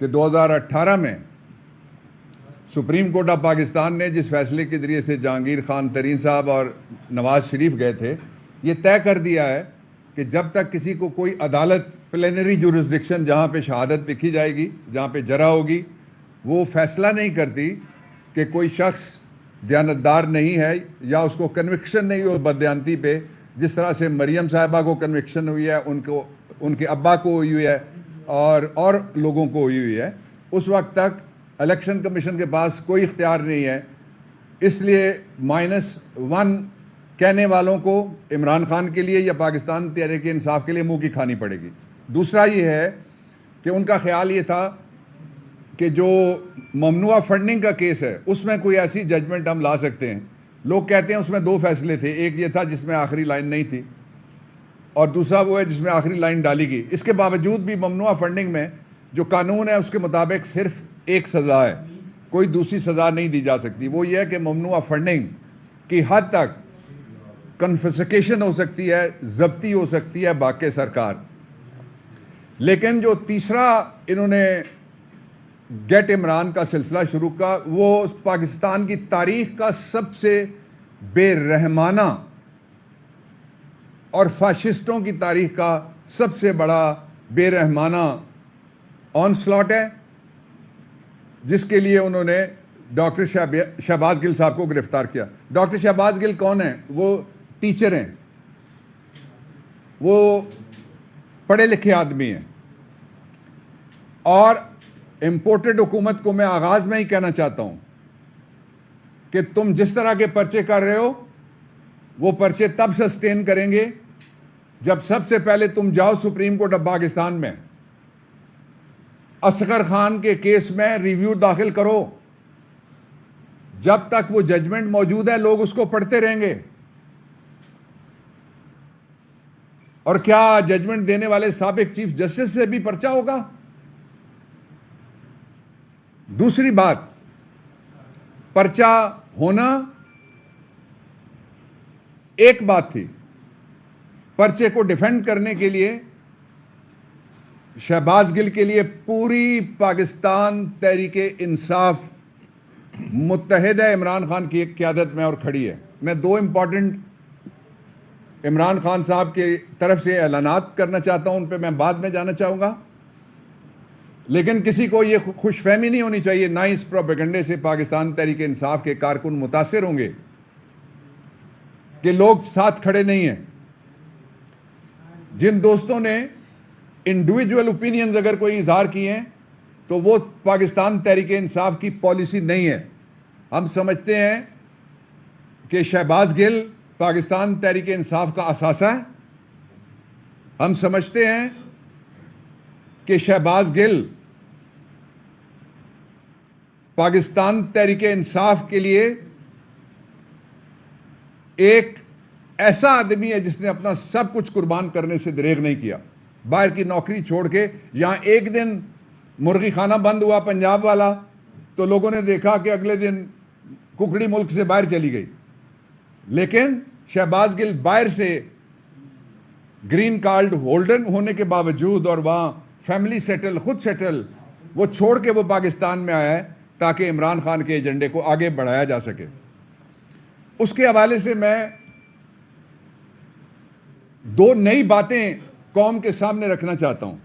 کہ 2018 میں supreme court of Pakistan نے جس فیصلے کے ذریعے سے جہانگیر خان ترین صاحب اور نواز شریف گئے تھے، یہ طے کر دیا ہے کہ جب تک کسی کو کوئی عدالت پلینری جورسڈکشن جہاں پہ شہادت لکھی جائے گی، جہاں پہ جرا ہوگی، وہ فیصلہ نہیں کرتی کہ کوئی شخص دیانتدار نہیں ہے یا اس کو کنوکشن نہیں ہو بددیانتی پہ، جس طرح سے مریم صاحبہ کو کنوکشن ہوئی ہے، ان کے ابا کو ہوئی ہے اور لوگوں کو ہوئی ہے، اس وقت تک الیکشن کمیشن کے پاس کوئی اختیار نہیں ہے. اس لیے -1 کہنے والوں کو عمران خان کے لیے یا پاکستان تحریک انصاف کے لیے منہ کی کھانی پڑے گی. دوسرا یہ ہے کہ ان کا خیال یہ تھا کہ جو ممنوعہ فنڈنگ کا کیس ہے اس میں کوئی ایسی ججمنٹ ہم لا سکتے ہیں. لوگ کہتے ہیں اس میں 2 فیصلے تھے، ایک یہ تھا جس میں آخری لائن نہیں تھی اور دوسرا وہ ہے جس میں آخری لائن ڈالی گئی. اس کے باوجود بھی ممنوعہ فنڈنگ میں جو قانون ہے اس کے مطابق صرف ایک سزا ہے، کوئی دوسری سزا نہیں دی جا سکتی. وہ یہ ہے کہ ممنوعہ فنڈنگ کی حد تک کنفسکیشن ہو سکتی ہے، ضبطی ہو سکتی ہے باقی سرکار. لیکن جو تیسرا انہوں نے گیٹ عمران کا سلسلہ شروع کا، وہ پاکستان کی تاریخ کا سب سے بے رحمانہ اور فاشسٹوں کی تاریخ کا سب سے بڑا بے رحمانہ آن سلاٹ ہے، جس کے لیے انہوں نے ڈاکٹر شہباز گل صاحب کو گرفتار کیا. ڈاکٹر شہباز گل کون ہیں؟ وہ ٹیچر ہیں، وہ پڑھے لکھے آدمی ہیں، اور امپورٹڈ حکومت کو میں آغاز میں ہی کہنا چاہتا ہوں کہ تم جس طرح کے پرچے کر رہے ہو وہ پرچے تب سسٹین کریں گے جب سب سے پہلے تم جاؤ سپریم کورٹ آف پاکستان میں، اصغر خان کے کیس میں ریویو داخل کرو. جب تک وہ ججمنٹ موجود ہے لوگ اس کو پڑھتے رہیں گے. اور کیا ججمنٹ دینے والے سابق چیف جسٹس سے بھی پرچہ ہوگا؟ دوسری بات، پرچہ ہونا ایک بات تھی. پرچے کو ڈیفینڈ کرنے کے لیے شہباز گل کے لیے پوری پاکستان تحریک انصاف متحد ہے عمران خان کی قیادت میں اور کھڑی ہے. میں 2 امپورٹنٹ عمران خان صاحب کی طرف سے اعلانات کرنا چاہتا ہوں، ان پہ میں بعد میں جانا چاہوں گا. لیکن کسی کو یہ خوش فہمی نہیں ہونی چاہیے، نہ اس پروپیگنڈے سے پاکستان تحریک انصاف کے کارکن متاثر ہوں گے کہ لوگ ساتھ کھڑے نہیں ہیں. جن دوستوں نے انڈیویجول اوپینینز اگر کوئی اظہار کیے ہیں تو وہ پاکستان تحریک انصاف کی پالیسی نہیں ہے. ہم سمجھتے ہیں کہ شہباز گل پاکستان تحریک انصاف کا اثاثہ ہے. ہم سمجھتے ہیں کہ شہباز گل پاکستان تحریک انصاف کے لیے ایک ایسا آدمی ہے جس نے اپنا سب کچھ قربان کرنے سے دریغ نہیں کیا. باہر کی نوکری چھوڑ کے یہاں ایک دن مرغی خانہ بند ہوا پنجاب والا تو لوگوں نے دیکھا کہ اگلے دن ککڑی ملک سے باہر چلی گئی. لیکن شہباز گل باہر سے گرین کارڈ ہولڈر ہونے کے باوجود اور وہاں فیملی سیٹل، خود سیٹل، وہ چھوڑ کے وہ پاکستان میں آیا ہے تاکہ عمران خان کے ایجنڈے کو آگے بڑھایا جا سکے. اس کے حوالے سے میں 2 نئی باتیں قوم کے سامنے رکھنا چاہتا ہوں.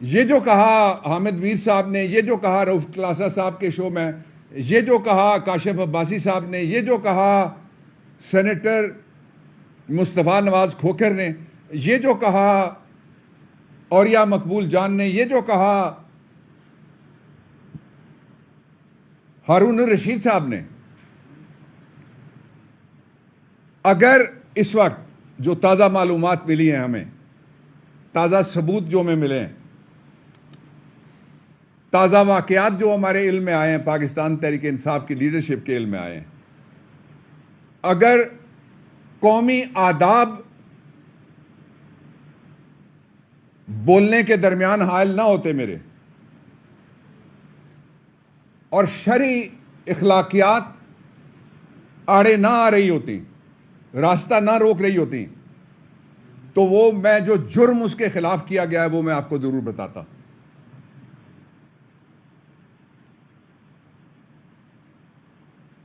یہ جو کہا حامد ویر صاحب نے، یہ جو کہا رؤف کلاسہ صاحب کے شو میں، یہ جو کہا کاشف عباسی صاحب نے، یہ جو کہا سینیٹر مصطفیٰ نواز کھوکھر نے، یہ جو کہا اوریا مقبول جان نے، یہ جو کہا ہارون الرشید صاحب نے، اگر اس وقت جو تازہ معلومات ملی ہیں، ہمیں تازہ ثبوت جو ہمیں ملے ہیں، تازہ واقعات جو ہمارے علم میں آئے ہیں، پاکستان تحریک انصاف کی لیڈرشپ کے علم میں آئے ہیں، اگر قومی آداب بولنے کے درمیان حائل نہ ہوتے میرے، اور شرعی اخلاقیات آڑے نہ آ رہی ہوتی، راستہ نہ روک رہی ہوتی، تو وہ میں جو جرم اس کے خلاف کیا گیا ہے وہ میں آپ کو ضرور بتاتا.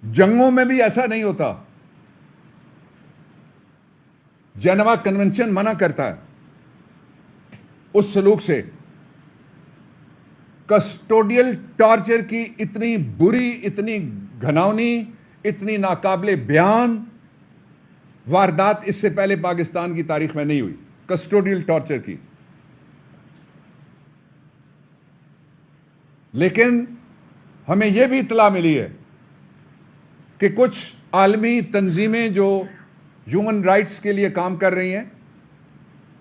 جنگوں میں بھی ایسا نہیں ہوتا. جنیوا کنونشن منع کرتا ہے اس سلوک سے. کسٹوڈیل ٹارچر کی اتنی بری، اتنی گھناؤنی، اتنی ناقابل بیان واردات اس سے پہلے پاکستان کی تاریخ میں نہیں ہوئی. کسٹوڈیل ٹارچر کی. لیکن ہمیں یہ بھی اطلاع ملی ہے کہ کچھ عالمی تنظیمیں جو ہیومن رائٹس کے لیے کام کر رہی ہیں